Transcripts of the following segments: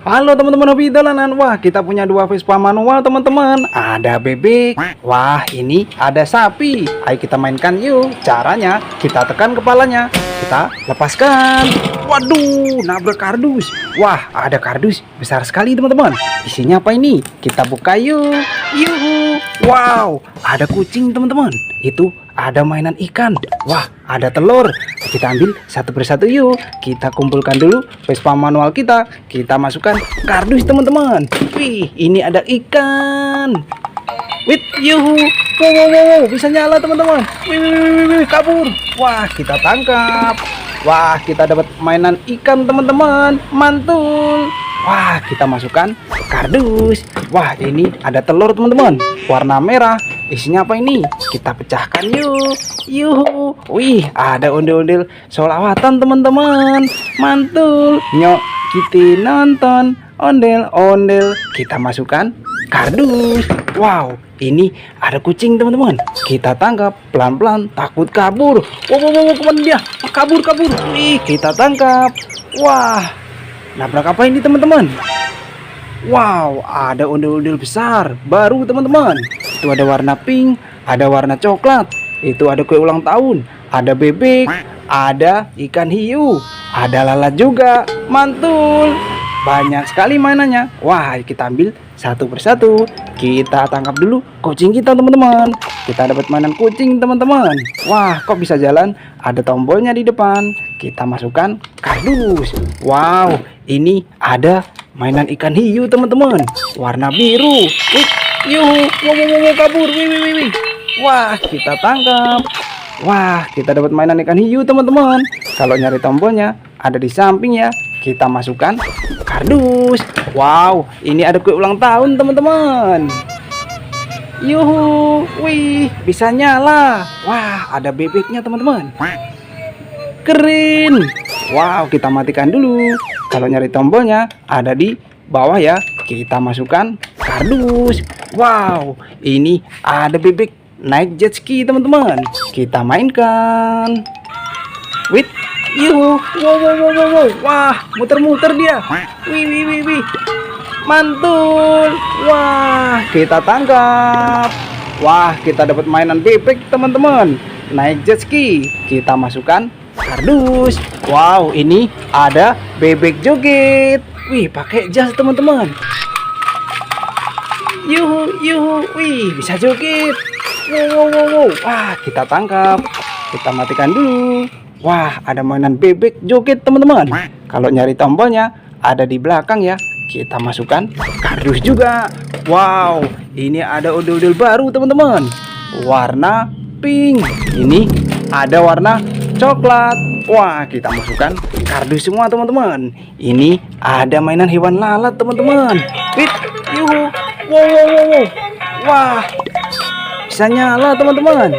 Halo teman-teman hobi dolanan. Wah, kita punya dua Vespa manual teman-teman. Ada bebek. Wah, ini ada sapi. Ayo kita mainkan yuk. Caranya kita tekan kepalanya, kita lepaskan. Waduh, nabrak kardus. Wah, ada kardus besar sekali teman-teman. Isinya apa ini? Kita buka yuk. Yuhu. Wow, ada kucing teman-teman. Itu ada mainan ikan. Wah, ada telur. Kita ambil satu persatu yuk. Kita kumpulkan dulu Vespa manual kita. Kita masukkan kardus teman-teman. Wih, ini ada ikan. Wih, yuhu. Wow, wow, wow, bisa nyala teman-teman. Wih, kabur. Wah, kita tangkap. Wah, kita dapat mainan ikan teman-teman. Mantul. Wah, kita masukkan kardus. Wah, ini ada telur teman-teman. Warna merah. Isinya apa ini? Kita pecahkan yuk. Yuhu. Wih, ada ondel-ondel solawatan teman-teman. Mantul. Nyok, kita nonton ondel-ondel. Kita masukkan kardus. Wow, ini ada kucing teman-teman. Kita tangkap pelan-pelan, takut kabur. Wow, wow, wow, kemana dia? Kabur. Nih, kita tangkap. Wah, nabrak apa ini teman-teman? Wow, ada ondel-ondel besar baru teman-teman. Itu ada warna pink, ada warna coklat. Itu ada kue ulang tahun, ada bebek, ada ikan hiu, ada lalat juga. Mantul. Banyak sekali mainannya. Wah, kita ambil satu persatu. Kita tangkap dulu kucing kita teman-teman. Kita dapat mainan kucing teman-teman. Wah, kok bisa jalan? Ada tombolnya di depan. Kita masukkan kardus. Wow, ini ada mainan ikan hiu teman-teman. Warna biru. Wih, yuhu, wow, kabur. Wih. Wah, kita tangkap. Wah, kita dapat mainan ikan hiu teman-teman. Kalau nyari tombolnya ada di samping ya. Kita masukkan kardus. Wow, ini ada kue ulang tahun teman-teman. Yuhu, wih, bisa nyala. Wah, ada bebeknya teman-teman. Keren. Wow, kita matikan dulu. Kalau nyari tombolnya ada di bawah ya. Kita masukkan kardus. Wow, ini ada bebek naik jet ski teman-teman. Kita mainkan. Wih, yuhu, wow. Wah, muter-muter dia. Wih. Mantul. Wah, kita tangkap. Wah, kita dapat mainan bebek teman-teman. Naik jet ski. Kita masukkan kardus. Wow, ini ada bebek joget. Wih, pakai jas teman-teman. Yuhu. Wih, bisa joget. Wow. Wah, kita tangkap. Kita matikan dulu. Wah, ada mainan bebek joget teman-teman. Kalau nyari tombolnya ada di belakang ya. Kita masukkan kardus juga. Wow, ini ada ondel-ondel baru teman-teman. Warna pink. Ini ada warna coklat. Wah, kita masukkan kardus semua teman-teman. Ini ada mainan hewan lalat teman-teman. Wih, yuhu. Wow. Wah, bisa nyala teman-teman.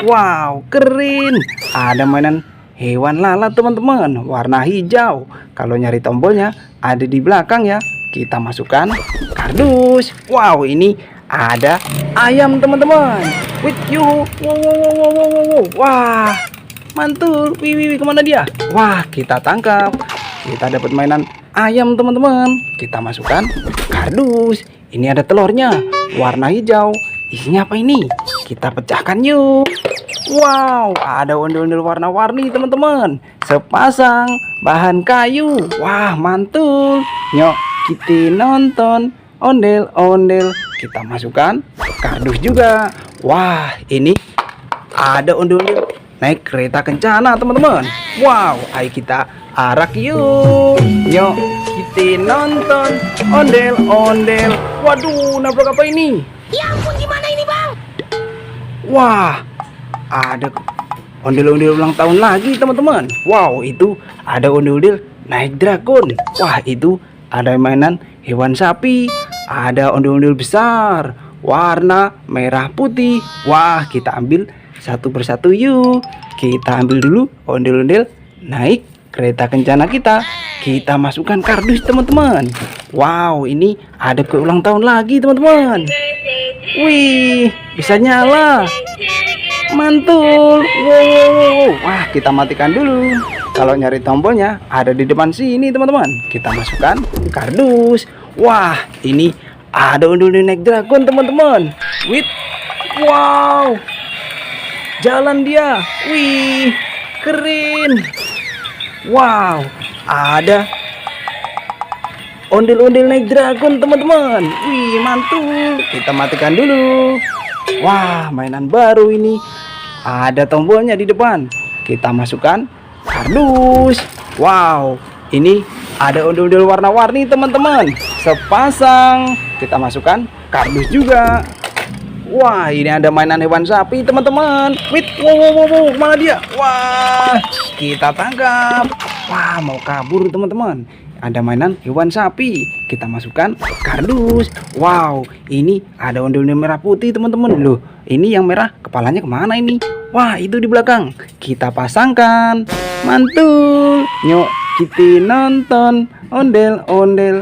Wow, keren. Ada mainan hewan lalat teman-teman, warna hijau. Kalau nyari tombolnya ada di belakang ya. Kita masukkan kardus. Wow, ini ada ayam teman-teman. Wih, yuhu. Wow. Wah, mantul. Wih, kemana dia? Wah, kita tangkap. Kita dapat mainan ayam teman-teman. Kita masukkan kardus. Ini ada telurnya, warna hijau. Isinya apa ini? Kita pecahkan yuk. Wow, ada ondel-ondel warna-warni teman-teman. Sepasang bahan kayu. Wah, mantul. Nyok, kita nonton ondel-ondel. Kita masukkan kardus juga. Wah, ini ada ondel-ondel naik kereta kencana teman-teman. Wow, ayo kita arak yuk. Nyok, kita nonton ondel-ondel. Waduh, nabrak apa ini? Ya ampun, gimana ini bang? Wah, ada ondel-ondel ulang tahun lagi teman-teman. Wow, itu ada ondel-ondel naik dragon. Wah, itu ada mainan hewan sapi. Ada ondel-ondel besar warna merah putih. Wah, kita ambil satu persatu yuk. Kita ambil dulu ondel-ondel naik kereta kencana kita. Kita masukkan kardus teman-teman. Wow, ini ada kue ulang tahun lagi teman-teman. Wih, bisa nyala. Mantul. Wow. Wah, kita matikan dulu. Kalau nyari tombolnya ada di depan sini teman-teman. Kita masukkan kardus. Wah, ini ada undul-undul naik dragon teman-teman. Wih, wow, jalan dia. Wih, keren. Wow, ada ondel-ondel naik dragon teman-teman. Wih, mantul. Kita matikan dulu. Wah, mainan baru ini. Ada tombolnya di depan. Kita masukkan kardus. Wow, ini ada ondel-ondel warna-warni teman-teman. Sepasang. Kita masukkan kardus juga. Wah, ini ada mainan hewan sapi teman-teman. Wait, wow, mana dia? Wah, kita tangkap. Wah, mau kabur teman-teman. Ada mainan hewan sapi. Kita masukkan kardus. Wow, ini ada ondel-ondel merah putih teman-teman. Loh, ini yang merah kepalanya kemana ini? Wah, itu di belakang. Kita pasangkan. Mantul. Yuk, kita nonton ondel-ondel.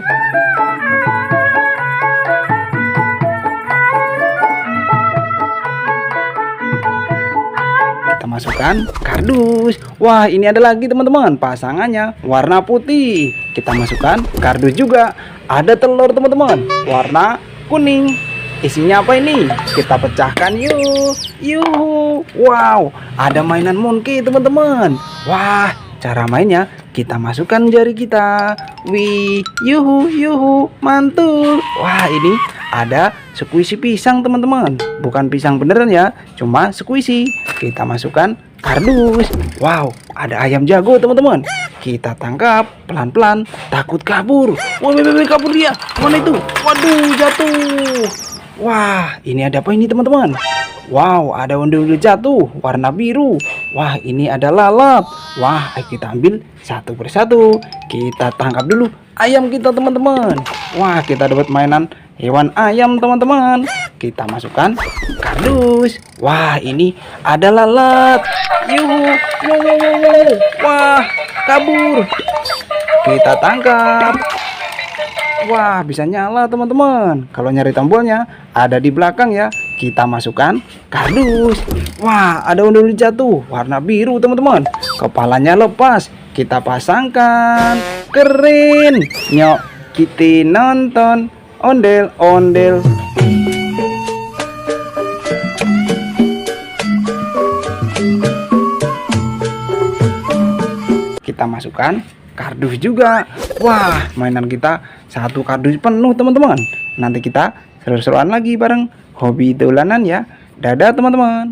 Kita masukkan kardus. Wah, ini ada lagi teman-teman, pasangannya warna putih. Kita masukkan kardus juga. Ada telur teman-teman, warna kuning. Isinya apa ini? Kita pecahkan yuk. Yuhu. Wow, ada mainan monkey teman-teman. Wah, cara mainnya kita masukkan jari kita. Wih, yuhu, mantul. Wah, ini ada squishy pisang teman-teman. Bukan pisang beneran ya, cuma squishy. Kita masukkan kardus. Wow, ada ayam jago teman-teman. Kita tangkap pelan-pelan. Takut kabur. Wah, kabur dia. Mana itu? Waduh, jatuh. Wah, ini ada apa ini teman-teman? Wow, ada ondel-ondel jatuh warna biru. Wah, ini ada lalat. Wah, ayo kita ambil satu persatu. Kita tangkap dulu ayam kita teman-teman. Wah, kita dapat mainan hewan ayam teman-teman. Kita masukkan kardus. Wah, ini ada lalat. Yuhu. Wow. Wah, kabur. Kita tangkap. Wah, bisa nyala teman-teman. Kalau nyari tombolnya ada di belakang ya. Kita masukkan kardus. Wah, ada ondel jatuh warna biru teman-teman. Kepalanya lepas. Kita pasangkan. Keren. Nyok, kita nonton ondel-ondel. Kita masukkan kardus juga. Wah, mainan kita satu kardus penuh teman-teman. Nanti kita seru-seruan lagi bareng Hobi Dolanan ya. Dadah teman-teman.